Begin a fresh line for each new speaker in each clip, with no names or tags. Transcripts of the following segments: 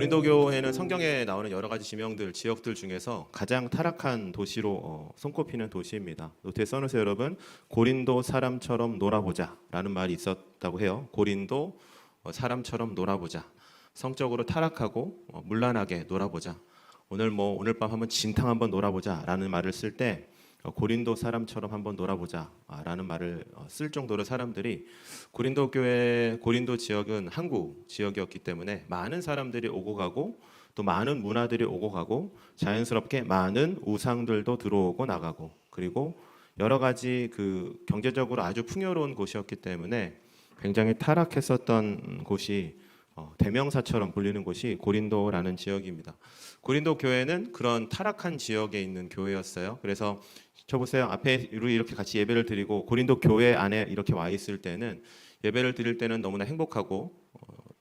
고린도 교회는 성경에 나오는 여러 가지 지명들, 지역들 중에서 가장 타락한 도시로 손꼽히는 도시입니다. 노트에 써놓으세요, 여러분. 고린도 사람처럼 놀아보자라는 말이 있었다고 해요. 고린도 사람처럼 놀아보자. 성적으로 타락하고 문란하게 놀아보자. 오늘 밤 한번 진탕 한번 놀아보자라는 말을 쓸 때 고린도 사람처럼 한번 놀아보자라는 말을 쓸 정도로 사람들이 고린도 교회, 고린도 지역은 항구 지역이었기 때문에 많은 사람들이 오고 가고 또 많은 문화들이 오고 가고 자연스럽게 많은 우상들도 들어오고 나가고 그리고 여러 가지 그 경제적으로 아주 풍요로운 곳이었기 때문에 굉장히 타락했었던 곳이 대명사처럼 불리는 곳이 고린도라는 지역입니다. 고린도 교회는 그런 타락한 지역에 있는 교회였어요. 그래서 저 보세요. 앞에 이렇게 같이 예배를 드리고 고린도 교회 안에 이렇게 와 있을 때는 예배를 드릴 때는 너무나 행복하고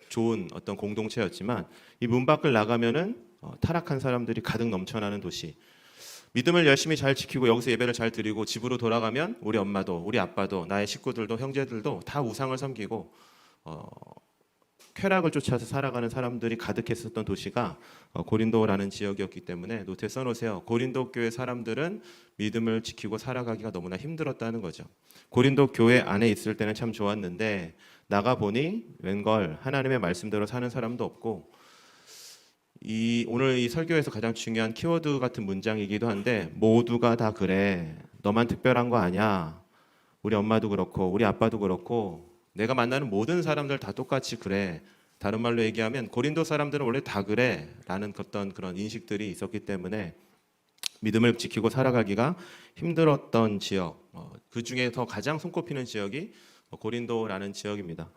좋은 어떤 공동체였지만 이 문 밖을 나가면은 타락한 사람들이 가득 넘쳐나는 도시. 믿음을 열심히 잘 지키고 여기서 예배를 잘 드리고 집으로 돌아가면 우리 엄마도 우리 아빠도 나의 식구들도 형제들도 다 우상을 섬기고 쾌락을 쫓아서 살아가는 사람들이 가득했었던 도시가 고린도라는 지역이었기 때문에 노트에 써놓으세요. 고린도 교회 사람들은 믿음을 지키고 살아가기가 너무나 힘들었다는 거죠. 고린도 교회 안에 있을 때는 참 좋았는데 나가보니 웬걸 하나님의 말씀대로 사는 사람도 없고 오늘 이 설교에서 가장 중요한 키워드 같은 문장이기도 한데 모두가 다 그래. 너만 특별한 거 아니야. 우리 엄마도 그렇고 우리 아빠도 그렇고 내가 만나는 모든 사람들 다 똑같이 그래. 다른 말로 얘기하면 고린도 사람들은 원래 다 그래 라는 어떤 그런 인식들이 있었기 때문에 믿음을 지키고 살아가기가 힘들었던 지역, 그 중에서 가장 손꼽히는 지역이 고린도라는 지역입니다.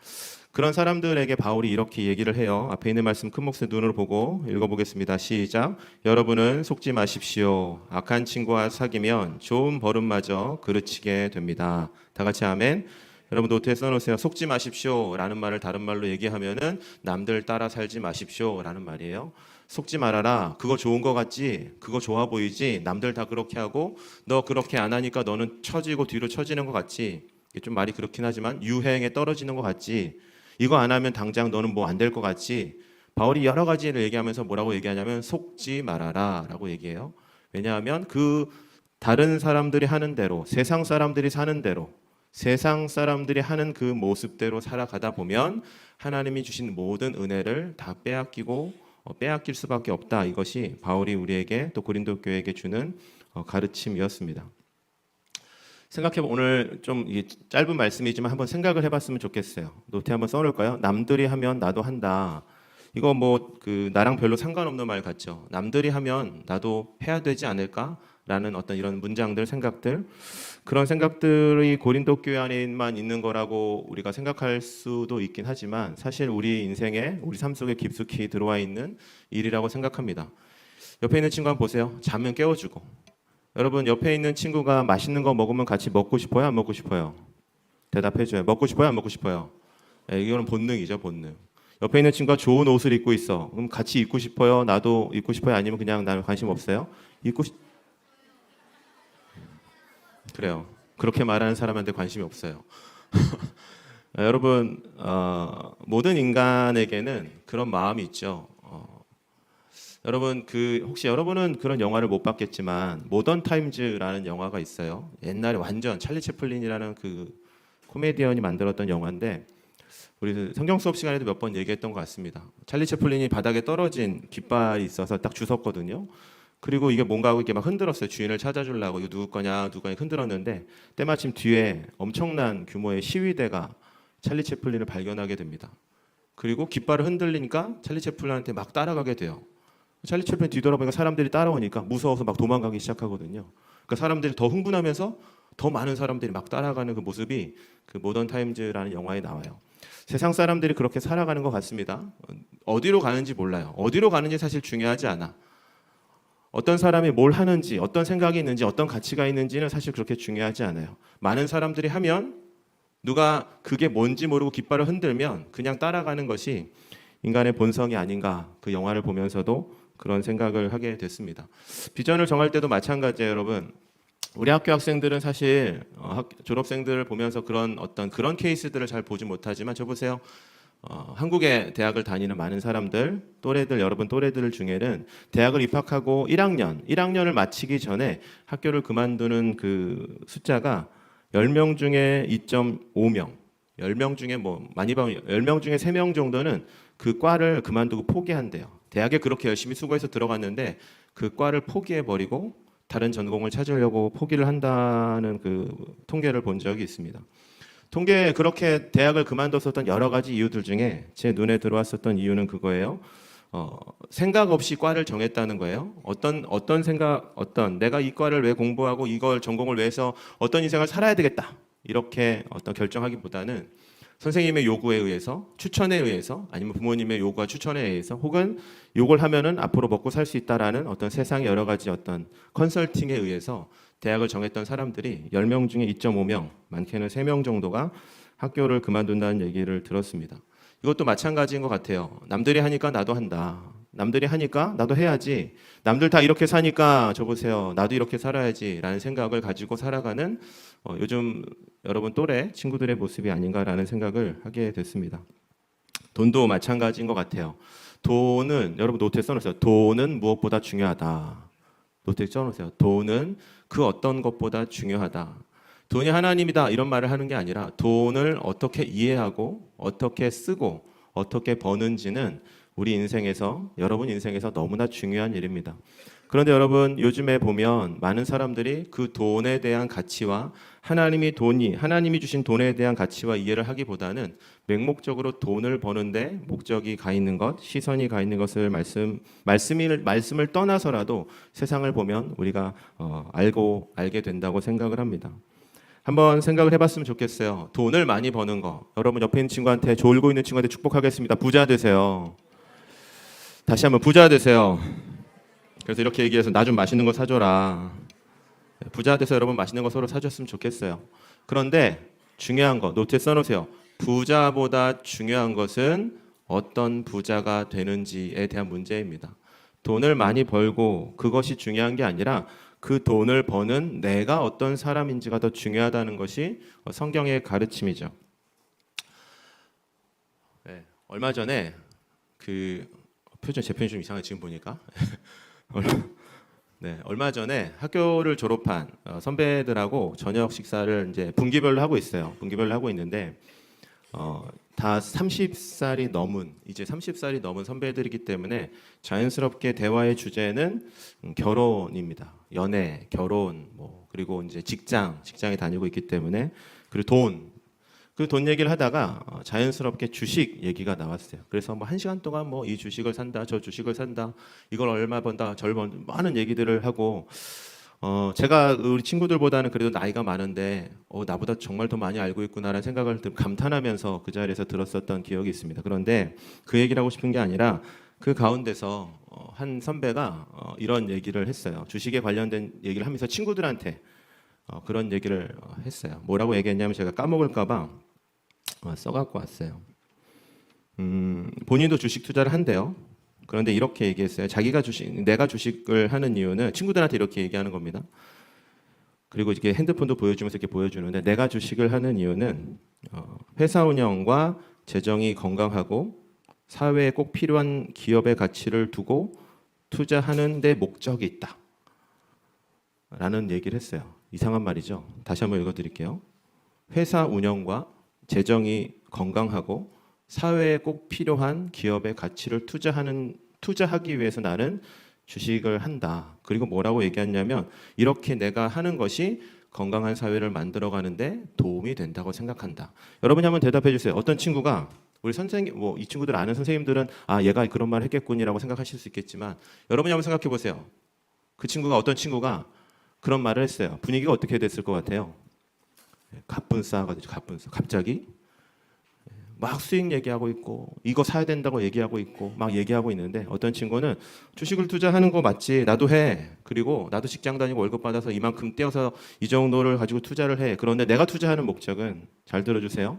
그런 사람들에게 바울이 이렇게 얘기를 해요. 앞에 있는 말씀 큰 목소리 눈으로 보고 읽어보겠습니다. 시작. 여러분은 속지 마십시오. 악한 친구와 사귀면 좋은 버릇마저 그르치게 됩니다. 다 같이 아멘. 여러분 노트에 써놓으세요. 속지 마십시오 라는 말을 다른 말로 얘기하면은 남들 따라 살지 마십시오 라는 말이에요. 속지 말아라. 그거 좋은 거 같지? 그거 좋아 보이지? 남들 다 그렇게 하고 너 그렇게 안 하니까 너는 처지고 뒤로 처지는 거 같지? 이게 좀 말이 그렇긴 하지만 유행에 떨어지는 거 같지? 이거 안 하면 당장 너는 뭐 안 될 거 같지? 바울이 여러 가지를 얘기하면서 뭐라고 얘기하냐면 속지 말아라 라고 얘기해요. 왜냐하면 그 다른 사람들이 하는 대로 세상 사람들이 사는 대로 세상 사람들이 하는 그 모습대로 살아가다 보면 하나님이 주신 모든 은혜를 다 빼앗길 수밖에 없다. 이것이 바울이 우리에게 또 고린도 교회에게 주는 가르침이었습니다. 생각해보면 오늘 좀 짧은 말씀이지만 한번 생각을 해봤으면 좋겠어요. 노트에 한번 써놓을까요? 남들이 하면 나도 한다. 이거 나랑 별로 상관없는 말 같죠. 남들이 하면 나도 해야 되지 않을까라는 어떤 이런 문장들, 생각들, 그런 생각들이 고린도 교회 안에만 있는 거라고 우리가 생각할 수도 있긴 하지만 사실 우리 인생에 우리 삶 속에 깊숙이 들어와 있는 일이라고 생각합니다. 옆에 있는 친구 한번 보세요. 자면 깨워주고. 여러분 옆에 있는 친구가 맛있는 거 먹으면 같이 먹고 싶어요? 안 먹고 싶어요? 대답해줘요. 먹고 싶어요? 안 먹고 싶어요? 이거는 본능이죠, 본능. 옆에 있는 친구가 좋은 옷을 입고 있어. 그럼 같이 입고 싶어요? 나도 입고 싶어요? 아니면 그냥 나는 관심 없어요? 그래요. 그렇게 말하는 사람한테 관심이 없어요. 여러분 모든 인간에게는 그런 마음이 있죠. 여러분 혹시 여러분은 그런 영화를 못 봤겠지만 모던 타임즈라는 영화가 있어요. 옛날에 완전 찰리 채플린이라는 그 코미디언이 만들었던 영화인데 우리 성경 수업 시간에도 몇 번 얘기했던 것 같습니다. 찰리 채플린이 바닥에 떨어진 깃발이 있어서 딱 주웠거든요. 그리고 이게 뭔가 하고 이렇게 막 흔들었어요. 주인을 찾아주려고 이거 누구 거냐 흔들었는데 때마침 뒤에 엄청난 규모의 시위대가 찰리 채플린을 발견하게 됩니다. 그리고 깃발을 흔들리니까 찰리 채플린한테 막 따라가게 돼요. 찰리 채플린 뒤돌아보니까 사람들이 따라오니까 무서워서 막 도망가기 시작하거든요. 그러니까 사람들이 더 흥분하면서 더 많은 사람들이 막 따라가는 그 모습이 그 모던 타임즈라는 영화에 나와요. 세상 사람들이 그렇게 살아가는 것 같습니다. 어디로 가는지 몰라요. 어디로 가는지 사실 중요하지 않아. 어떤 사람이 뭘 하는지, 어떤 생각이 있는지, 어떤 가치가 있는지는 사실 그렇게 중요하지 않아요. 많은 사람들이 하면 누가 그게 뭔지 모르고 깃발을 흔들면 그냥 따라가는 것이 인간의 본성이 아닌가 그 영화를 보면서도 그런 생각을 하게 됐습니다. 비전을 정할 때도 마찬가지예요, 여러분. 우리 학교 학생들은 사실 졸업생들을 보면서 그런 케이스들을 잘 보지 못하지만 저 보세요. 한국의 대학을 다니는 많은 사람들, 또래들, 여러분 또래들 중에는 대학을 입학하고 1학년을 마치기 전에 학교를 그만두는 그 숫자가 10명 중에 2.5명, 10명 중에 뭐 많이 봐면 10명 중에 3명 정도는 그 과를 그만두고 포기한대요. 대학에 그렇게 열심히 수고해서 들어갔는데 그 과를 포기해버리고 다른 전공을 찾으려고 포기를 한다는 그 통계를 본 적이 있습니다. 통계에 그렇게 대학을 그만뒀었던 여러 가지 이유들 중에 제 눈에 들어왔었던 이유는 그거예요. 생각 없이 과를 정했다는 거예요. 어떤 생각, 내가 이 과를 왜 공부하고 이걸 전공을 왜 해서 어떤 인생을 살아야 되겠다. 이렇게 어떤 결정하기보다는 선생님의 요구에 의해서, 추천에 의해서, 아니면 부모님의 요구와 추천에 의해서, 혹은 요걸 하면은 앞으로 먹고 살 수 있다라는 어떤 세상의 여러 가지 어떤 컨설팅에 의해서 대학을 정했던 사람들이 10명 중에 2.5명, 많게는 3명 정도가 학교를 그만둔다는 얘기를 들었습니다. 이것도 마찬가지인 것 같아요. 남들이 하니까 나도 한다. 남들이 하니까 나도 해야지. 남들 다 이렇게 사니까 저 보세요. 나도 이렇게 살아야지. 라는 생각을 가지고 살아가는 요즘 여러분 또래 친구들의 모습이 아닌가라는 생각을 하게 됐습니다. 돈도 마찬가지인 것 같아요. 돈은 여러분 노트에 써놓으세요. 돈은 무엇보다 중요하다. 노트에 써놓으세요. 돈은 그 어떤 것보다 중요하다. 돈이 하나님이다 이런 말을 하는 게 아니라 돈을 어떻게 이해하고 어떻게 쓰고 어떻게 버는지는 우리 인생에서 여러분 인생에서 너무나 중요한 일입니다. 그런데 여러분 요즘에 보면 많은 사람들이 그 돈에 대한 가치와 하나님이 주신 돈에 대한 가치와 이해를 하기보다는 맹목적으로 돈을 버는데 목적이 가 있는 것, 시선이 가 있는 것을 말씀을 떠나서라도 세상을 보면 우리가 알게 된다고 생각을 합니다. 한번 생각을 해봤으면 좋겠어요. 돈을 많이 버는 거. 여러분 옆에 있는 친구한테 졸고 있는 친구한테 축복하겠습니다. 부자 되세요. 다시 한번 부자 되세요. 그래서 이렇게 얘기해서 나 좀 맛있는 거 사줘라. 부자 돼서 여러분 맛있는 거 서로 사줬으면 좋겠어요. 그런데 중요한 거 노트에 써놓으세요. 부자보다 중요한 것은 어떤 부자가 되는지에 대한 문제입니다. 돈을 많이 벌고 그것이 중요한 게 아니라 그 돈을 버는 내가 어떤 사람인지가 더 중요하다는 것이 성경의 가르침이죠. 네, 얼마 전에 제 표현이 좀 이상해 지금 보니까. 네, 얼마 전에 학교를 졸업한 선배들하고 저녁 식사를 이제 분기별로 하고 있어요. 분기별로 하고 있는데 다 30살이 넘은 선배들이기 때문에 자연스럽게 대화의 주제는 결혼입니다. 연애, 결혼, 그리고 이제 직장에 다니고 있기 때문에 그리고 돈 얘기를 하다가 자연스럽게 주식 얘기가 나왔어요. 그래서 뭐 1시간 동안 이 주식을 산다, 저 주식을 산다, 이걸 얼마 번다, 절 번다, 많은 얘기들을 하고 제가 우리 친구들보다는 그래도 나이가 많은데 나보다 정말 더 많이 알고 있구나라는 생각을 감탄하면서 그 자리에서 들었었던 기억이 있습니다. 그런데 그 얘기를 하고 싶은 게 아니라 그 가운데서 한 선배가 이런 얘기를 했어요. 주식에 관련된 얘기를 하면서 친구들한테 그런 얘기를 했어요. 뭐라고 얘기했냐면 제가 까먹을까 봐 써갖고 왔어요. 본인도 주식 투자를 한대요. 그런데 이렇게 얘기했어요. 내가 주식을 하는 이유는 친구들한테 이렇게 얘기하는 겁니다. 그리고 이렇게 핸드폰도 보여주면서 이렇게 보여주는데 내가 주식을 하는 이유는 회사 운영과 재정이 건강하고 사회에 꼭 필요한 기업의 가치를 두고 투자하는 데 목적이 있다. 라는 얘기를 했어요. 이상한 말이죠. 다시 한번 읽어드릴게요. 회사 운영과 재정이 건강하고 사회에 꼭 필요한 기업의 가치를 투자하기 위해서 나는 주식을 한다. 그리고 뭐라고 얘기했냐면 이렇게 내가 하는 것이 건강한 사회를 만들어가는데 도움이 된다고 생각한다. 여러분이 한번 대답해 주세요. 어떤 친구가 우리 선생님, 이 친구들 아는 선생님들은 얘가 그런 말 했겠군이라고 생각하실 수 있겠지만 여러분이 한번 생각해 보세요. 어떤 친구가 그런 말을 했어요. 분위기가 어떻게 됐을 것 같아요? 갑분싸가 되죠. 갑분싸. 갑자기 막 수익 얘기하고 있고 이거 사야 된다고 얘기하고 있고 막 얘기하고 있는데 어떤 친구는 주식을 투자하는 거 맞지? 나도 해. 그리고 나도 직장 다니고 월급 받아서 이만큼 떼어서 이 정도를 가지고 투자를 해. 그런데 내가 투자하는 목적은 잘 들어주세요.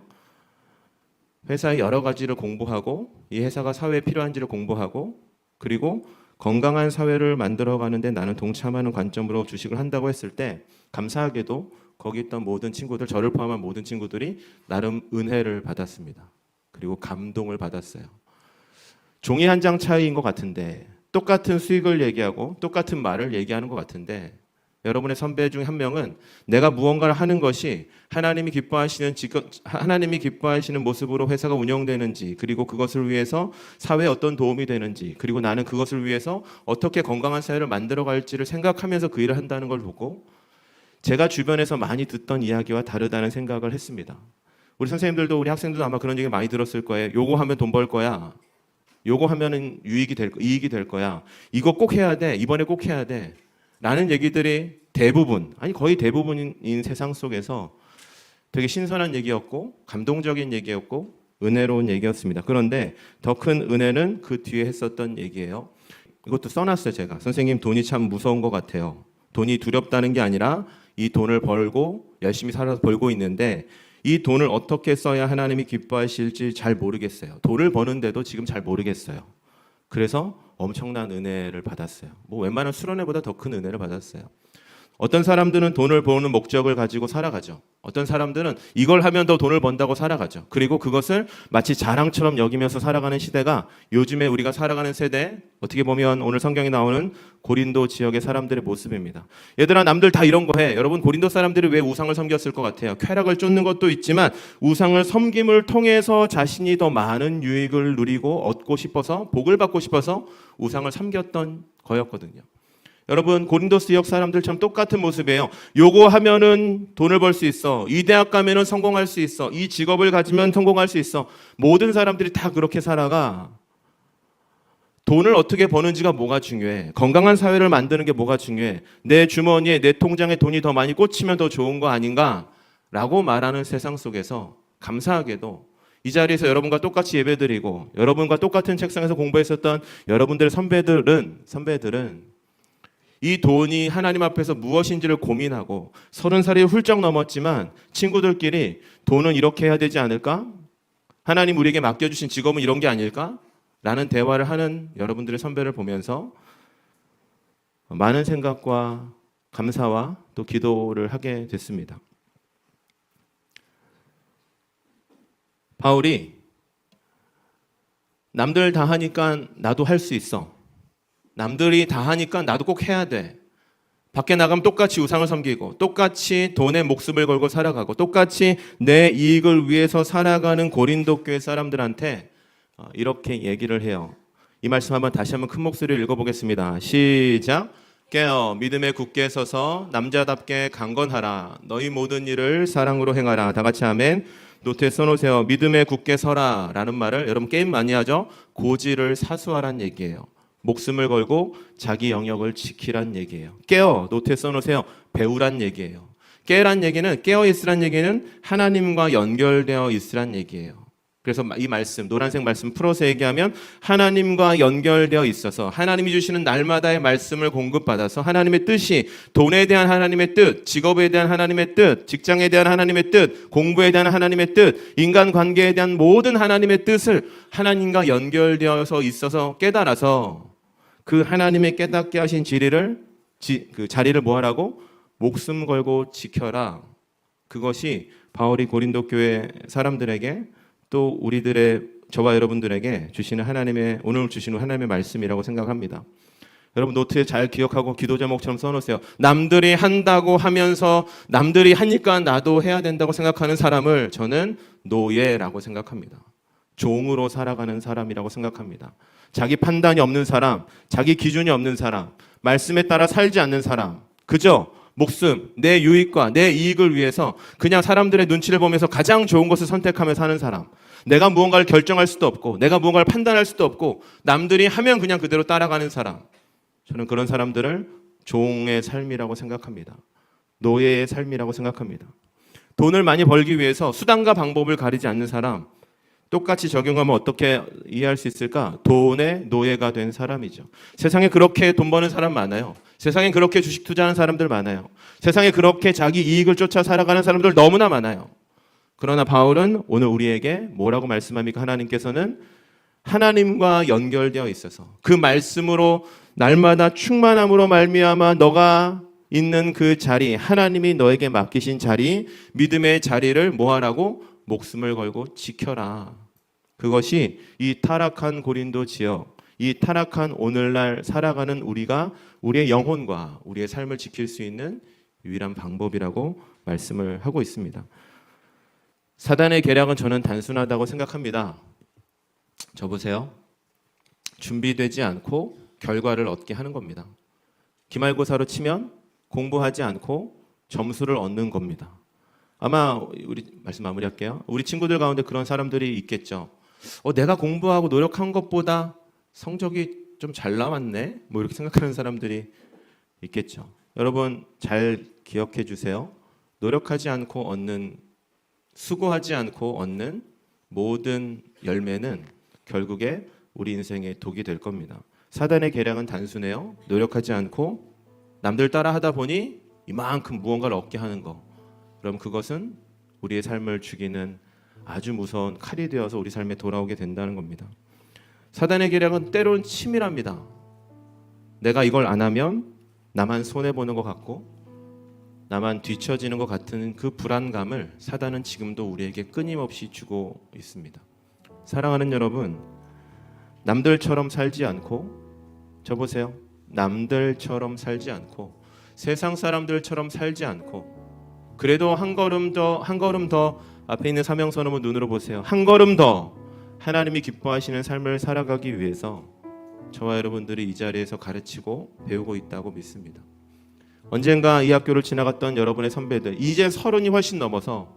회사의 여러 가지를 공부하고 이 회사가 사회에 필요한지를 공부하고 그리고 건강한 사회를 만들어가는데 나는 동참하는 관점으로 주식을 한다고 했을 때 감사하게도 거기 있던 모든 친구들, 저를 포함한 모든 친구들이 나름 은혜를 받았습니다. 그리고 감동을 받았어요. 종이 한 장 차이인 것 같은데 똑같은 수익을 얘기하고 똑같은 말을 얘기하는 것 같은데 여러분의 선배 중 한 명은 내가 무언가를 하는 것이 하나님이 기뻐하시는 모습으로 회사가 운영되는지, 그리고 그것을 위해서 사회에 어떤 도움이 되는지, 그리고 나는 그것을 위해서 어떻게 건강한 사회를 만들어갈지를 생각하면서 그 일을 한다는 걸 보고 제가 주변에서 많이 듣던 이야기와 다르다는 생각을 했습니다. 우리 선생님들도 우리 학생들도 아마 그런 얘기 많이 들었을 거예요. 요거 하면 돈 벌 거야. 요거 하면은 이익이 될 거야. 이거 꼭 해야 돼. 이번에 꼭 해야 돼. 라는 얘기들이 거의 대부분인 세상 속에서 되게 신선한 얘기였고 감동적인 얘기였고 은혜로운 얘기였습니다. 그런데 더 큰 은혜는 그 뒤에 했었던 얘기예요. 이것도 써놨어요. 제가. 선생님, 돈이 참 무서운 것 같아요. 돈이 두렵다는 게 아니라 이 돈을 벌고 열심히 살아서 벌고 있는데 이 돈을 어떻게 써야 하나님이 기뻐하실지 잘 모르겠어요. 돈을 버는데도 지금 잘 모르겠어요. 그래서 엄청난 은혜를 받았어요. 웬만한 수련회보다 더 큰 은혜를 받았어요. 어떤 사람들은 돈을 버는 목적을 가지고 살아가죠. 어떤 사람들은 이걸 하면 더 돈을 번다고 살아가죠. 그리고 그것을 마치 자랑처럼 여기면서 살아가는 시대가 요즘에 우리가 살아가는 세대, 어떻게 보면 오늘 성경에 나오는 고린도 지역의 사람들의 모습입니다. 얘들아, 남들 다 이런 거 해. 여러분, 고린도 사람들이 왜 우상을 섬겼을 것 같아요? 쾌락을 쫓는 것도 있지만 우상을 섬김을 통해서 자신이 더 많은 유익을 누리고 얻고 싶어서, 복을 받고 싶어서 우상을 섬겼던 거였거든요. 여러분, 고린도 지역 사람들처럼 똑같은 모습이에요. 요거 하면은 돈을 벌 수 있어. 이 대학 가면은 성공할 수 있어. 이 직업을 가지면 성공할 수 있어. 모든 사람들이 다 그렇게 살아가. 돈을 어떻게 버는지가 뭐가 중요해? 건강한 사회를 만드는 게 뭐가 중요해? 내 주머니에, 내 통장에 돈이 더 많이 꽂히면 더 좋은 거 아닌가? 라고 말하는 세상 속에서 감사하게도 이 자리에서 여러분과 똑같이 예배드리고 여러분과 똑같은 책상에서 공부했었던 여러분들의 선배들은 이 돈이 하나님 앞에서 무엇인지를 고민하고 30살이 훌쩍 넘었지만 친구들끼리 돈은 이렇게 해야 되지 않을까? 하나님 우리에게 맡겨주신 직업은 이런 게 아닐까? 라는 대화를 하는 여러분들의 선배를 보면서 많은 생각과 감사와 또 기도를 하게 됐습니다. 바울이 남들 다 하니까 나도 할 수 있어. 남들이 다 하니까 나도 꼭 해야 돼. 밖에 나가면 똑같이 우상을 섬기고 똑같이 돈에 목숨을 걸고 살아가고 똑같이 내 이익을 위해서 살아가는 고린도 교회 사람들한테 이렇게 얘기를 해요. 이 말씀 다시 한번 큰 목소리로 읽어보겠습니다. 시작. 깨어 믿음에 굳게 서서 남자답게 강건하라. 너희 모든 일을 사랑으로 행하라. 다 같이 아멘. 노트에 써놓으세요. 믿음에 굳게 서라 라는 말을 여러분 게임 많이 하죠? 고지를 사수하란 얘기예요. 목숨을 걸고 자기 영역을 지키란 얘기예요. 깨어, 노트에 써놓으세요. 배우란 얘기예요. 깨란 얘기는, 깨어 있으란 얘기는 하나님과 연결되어 있으란 얘기예요. 그래서 이 말씀, 노란색 말씀 풀어서 얘기하면 하나님과 연결되어 있어서 하나님이 주시는 날마다의 말씀을 공급받아서 하나님의 뜻이, 돈에 대한 하나님의 뜻, 직업에 대한 하나님의 뜻, 직장에 대한 하나님의 뜻, 공부에 대한 하나님의 뜻, 인간관계에 대한 모든 하나님의 뜻을 하나님과 연결되어서 있어서 깨달아서 그 하나님의 깨닫게 하신 그 자리를 뭐하라고? 목숨 걸고 지켜라. 그것이 바울이 고린도 교회 사람들에게 또 저와 여러분들에게 오늘 주시는 하나님의 말씀이라고 생각합니다. 여러분 노트에 잘 기억하고 기도 제목처럼 써놓으세요. 남들이 한다고 하면서 남들이 하니까 나도 해야 된다고 생각하는 사람을 저는 노예라고 생각합니다. 종으로 살아가는 사람이라고 생각합니다. 자기 판단이 없는 사람, 자기 기준이 없는 사람, 말씀에 따라 살지 않는 사람, 그저 목숨, 내 유익과 내 이익을 위해서 그냥 사람들의 눈치를 보면서 가장 좋은 것을 선택하며 사는 사람, 내가 무언가를 결정할 수도 없고 내가 무언가를 판단할 수도 없고 남들이 하면 그냥 그대로 따라가는 사람, 저는 그런 사람들을 종의 삶이라고 생각합니다. 노예의 삶이라고 생각합니다. 돈을 많이 벌기 위해서 수단과 방법을 가리지 않는 사람, 똑같이 적용하면 어떻게 이해할 수 있을까? 돈의 노예가 된 사람이죠. 세상에 그렇게 돈 버는 사람 많아요. 세상에 그렇게 주식 투자하는 사람들 많아요. 세상에 그렇게 자기 이익을 쫓아 살아가는 사람들 너무나 많아요. 그러나 바울은 오늘 우리에게 뭐라고 말씀합니까? 하나님께서는 하나님과 연결되어 있어서 그 말씀으로 날마다 충만함으로 말미암아 너가 있는 그 자리, 하나님이 너에게 맡기신 자리, 믿음의 자리를 뭐하라고? 목숨을 걸고 지켜라. 그것이 이 타락한 고린도 지역, 이 타락한 오늘날 살아가는 우리가 우리의 영혼과 우리의 삶을 지킬 수 있는 유일한 방법이라고 말씀을 하고 있습니다. 사단의 계략은 저는 단순하다고 생각합니다. 저 보세요. 준비되지 않고 결과를 얻게 하는 겁니다. 기말고사로 치면 공부하지 않고 점수를 얻는 겁니다. 아마 우리 말씀 마무리할게요. 우리 친구들 가운데 그런 사람들이 있겠죠. 내가 공부하고 노력한 것보다 성적이 좀 잘 나왔네? 뭐 이렇게 생각하는 사람들이 있겠죠. 여러분 잘 기억해 주세요. 노력하지 않고 얻는, 수고하지 않고 얻는 모든 열매는 결국에 우리 인생의 독이 될 겁니다. 사단의 계략은 단순해요. 노력하지 않고 남들 따라 하다 보니 이만큼 무언가를 얻게 하는 거. 그럼 그것은 우리의 삶을 죽이는 아주 무서운 칼이 되어서 우리 삶에 돌아오게 된다는 겁니다. 사단의 계략은 때론 치밀합니다. 내가 이걸 안 하면 나만 손해보는 것 같고 나만 뒤처지는 것 같은 그 불안감을 사단은 지금도 우리에게 끊임없이 주고 있습니다. 사랑하는 여러분, 남들처럼 살지 않고, 저 보세요. 남들처럼 살지 않고 세상 사람들처럼 살지 않고, 그래도 한 걸음 더 앞에 있는 사명선 한번 눈으로 보세요. 한 걸음 더 하나님이 기뻐하시는 삶을 살아가기 위해서 저와 여러분들이 이 자리에서 가르치고 배우고 있다고 믿습니다. 언젠가 이 학교를 지나갔던 여러분의 선배들, 이제 30이 훨씬 넘어서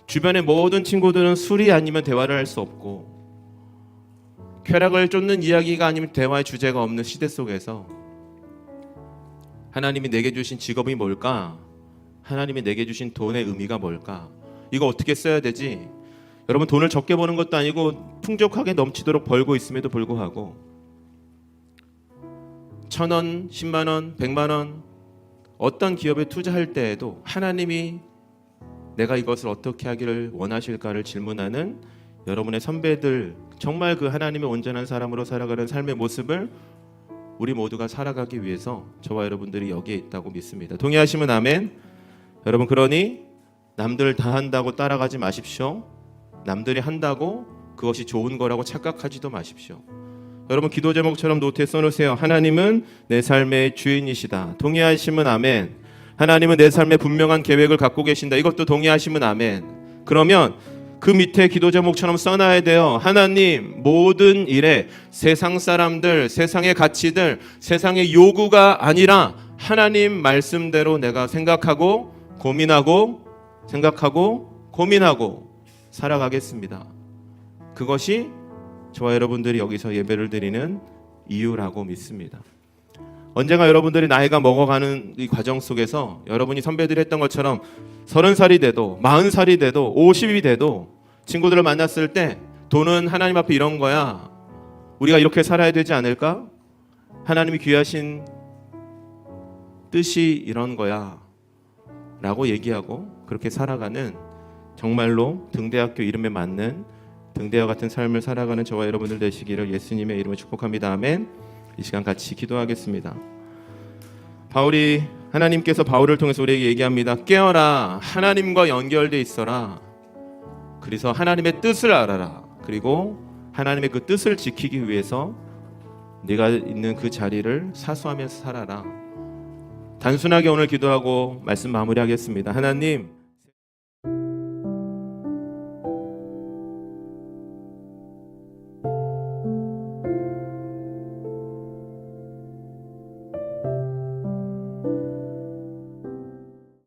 주변의 모든 친구들은 술이 아니면 대화를 할 수 없고 쾌락을 쫓는 이야기가 아니면 대화의 주제가 없는 시대 속에서 하나님이 내게 주신 직업이 뭘까? 하나님이 내게 주신 돈의 의미가 뭘까? 이거 어떻게 써야 되지? 여러분 돈을 적게 버는 것도 아니고 풍족하게 넘치도록 벌고 있음에도 불구하고 1,000원, 10만 원, 100만 원 어떤 기업에 투자할 때에도 하나님이 내가 이것을 어떻게 하기를 원하실까를 질문하는 여러분의 선배들, 정말 그 하나님의 온전한 사람으로 살아가는 삶의 모습을 우리 모두가 살아가기 위해서 저와 여러분들이 여기에 있다고 믿습니다. 동의하시면 아멘. 여러분 그러니 남들 다 한다고 따라가지 마십시오. 남들이 한다고 그것이 좋은 거라고 착각하지도 마십시오. 여러분 기도 제목처럼 노트에 써놓으세요. 하나님은 내 삶의 주인이시다. 동의하시면 아멘. 하나님은 내 삶에 분명한 계획을 갖고 계신다. 이것도 동의하시면 아멘. 그러면 그 밑에 기도 제목처럼 써놔야 돼요. 하나님 모든 일에 세상 사람들, 세상의 가치들, 세상의 요구가 아니라 하나님 말씀대로 내가 생각하고 고민하고 살아가겠습니다. 그것이 저와 여러분들이 여기서 예배를 드리는 이유라고 믿습니다. 언젠가 여러분들이 나이가 먹어가는 이 과정 속에서 여러분이 선배들이 했던 것처럼 30살이 돼도 40살이 돼도 50이 돼도 친구들을 만났을 때 돈은 하나님 앞에 이런 거야. 우리가 이렇게 살아야 되지 않을까? 하나님이 귀하신 뜻이 이런 거야 라고 얘기하고 그렇게 살아가는 정말로 등대학교 이름에 맞는 등대와 같은 삶을 살아가는 저와 여러분들 되시기를 예수님의 이름으로 축복합니다. 아멘. 이 시간 같이 기도하겠습니다. 하나님께서 바울을 통해서 우리에게 얘기합니다. 깨어라, 하나님과 연결돼 있어라. 그래서 하나님의 뜻을 알아라. 그리고 하나님의 그 뜻을 지키기 위해서 네가 있는 그 자리를 사수하면서 살아라. 단순하게 오늘 기도하고 말씀 마무리하겠습니다. 하나님,